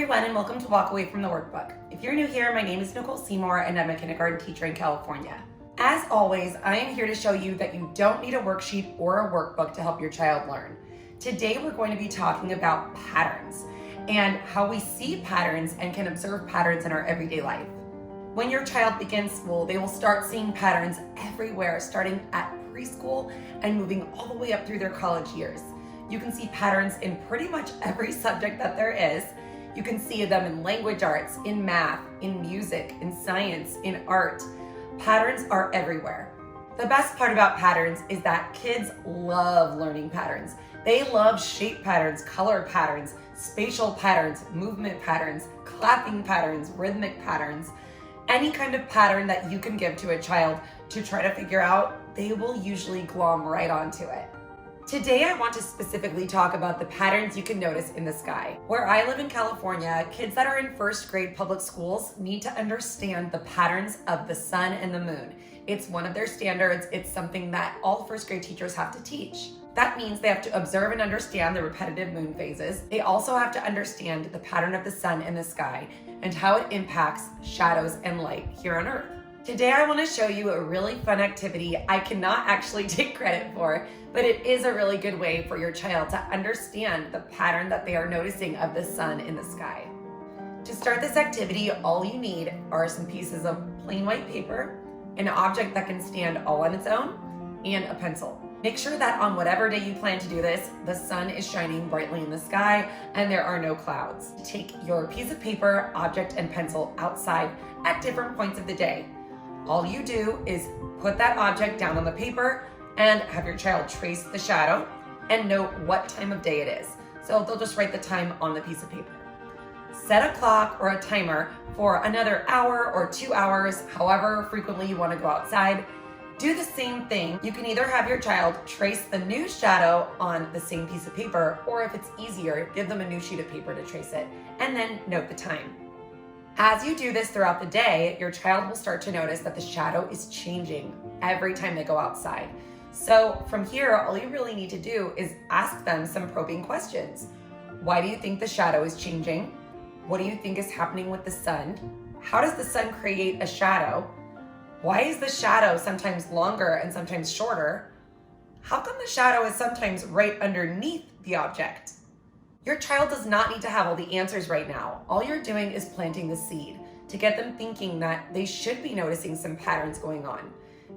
everyone, and welcome to Walk Away from the Workbook. If you're new here, my name is Nicole Seymour and I'm a kindergarten teacher in California. As always, I am here to show you that you don't need a worksheet or a workbook to help your child learn. Today we're going to be talking about patterns and how we see patterns and can observe patterns in our everyday life. When your child begins school, they will start seeing patterns everywhere, starting at preschool and moving all the way up through their college years. You can see patterns in pretty much every subject that there is. You can see them in language arts, in math, in music, in science, in art. Patterns are everywhere. The best part about patterns is that kids love learning patterns. They love shape patterns, color patterns, spatial patterns, movement patterns, clapping patterns, rhythmic patterns. Any kind of pattern that you can give to a child to try to figure out, they will usually glom right onto it. Today, I want to specifically talk about the patterns you can notice in the sky. Where I live in California, kids that are in first grade public schools need to understand the patterns of the sun and the moon. It's one of their standards. It's something that all first grade teachers have to teach. That means they have to observe and understand the repetitive moon phases. They also have to understand the pattern of the sun in the sky and how it impacts shadows and light here on Earth. Today, I want to show you a really fun activity I cannot actually take credit for, but it is a really good way for your child to understand the pattern that they are noticing of the sun in the sky. To start this activity, all you need are some pieces of plain white paper, an object that can stand all on its own, and a pencil. Make sure that on whatever day you plan to do this, the sun is shining brightly in the sky and there are no clouds. Take your piece of paper, object, and pencil outside at different points of the day. All you do is put that object down on the paper and have your child trace the shadow and note what time of day it is. So they'll just write the time on the piece of paper. Set a clock or a timer for another hour or 2 hours, however frequently you want to go outside. Do the same thing. You can either have your child trace the new shadow on the same piece of paper, or if it's easier, give them a new sheet of paper to trace it, and then note the time. As you do this throughout the day, your child will start to notice that the shadow is changing every time they go outside. So from here, all you really need to do is ask them some probing questions. Why do you think the shadow is changing? What do you think is happening with the sun? How does the sun create a shadow? Why is the shadow sometimes longer and sometimes shorter? How come the shadow is sometimes right underneath the object? Your child does not need to have all the answers right now. All you're doing is planting the seed to get them thinking that they should be noticing some patterns going on.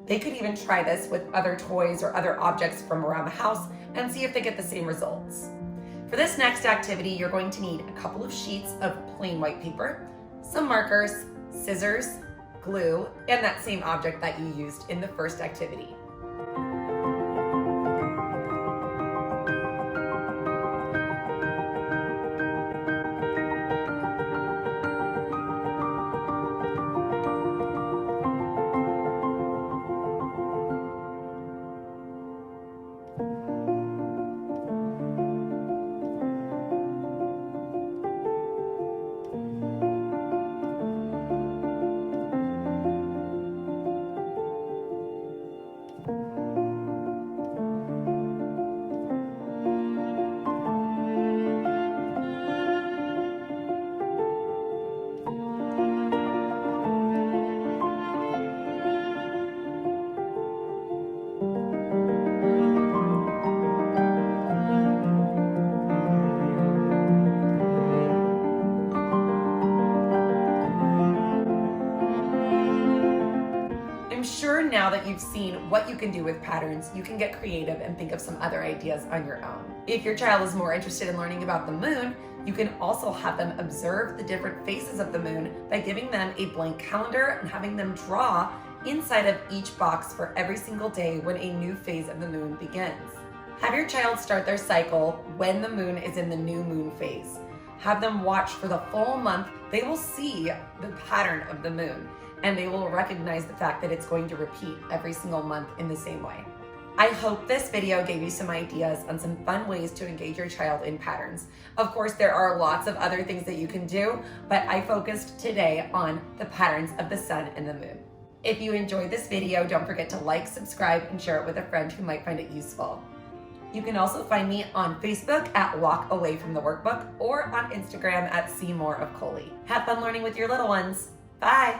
They could even try this with other toys or other objects from around the house and see if they get the same results. For this next activity, you're going to need a couple of sheets of plain white paper, some markers, scissors, glue, and that same object that you used in the first activity. I'm sure now that you've seen what you can do with patterns, you can get creative and think of some other ideas on your own. If your child is more interested in learning about the moon, you can also have them observe the different phases of the moon by giving them a blank calendar and having them draw inside of each box for every single day when a new phase of the moon begins. Have your child start their cycle when the moon is in the new moon phase. Have them watch for the full month. They will see the pattern of the moon, and they will recognize the fact that it's going to repeat every single month in the same way. I hope this video gave you some ideas on some fun ways to engage your child in patterns. Of course, there are lots of other things that you can do, but I focused today on the patterns of the sun and the moon. If you enjoyed this video, don't forget to like, subscribe, and share it with a friend who might find it useful. You can also find me on Facebook at Walk Away from the Workbook or on Instagram at See More of Coley. Have fun learning with your little ones. Bye.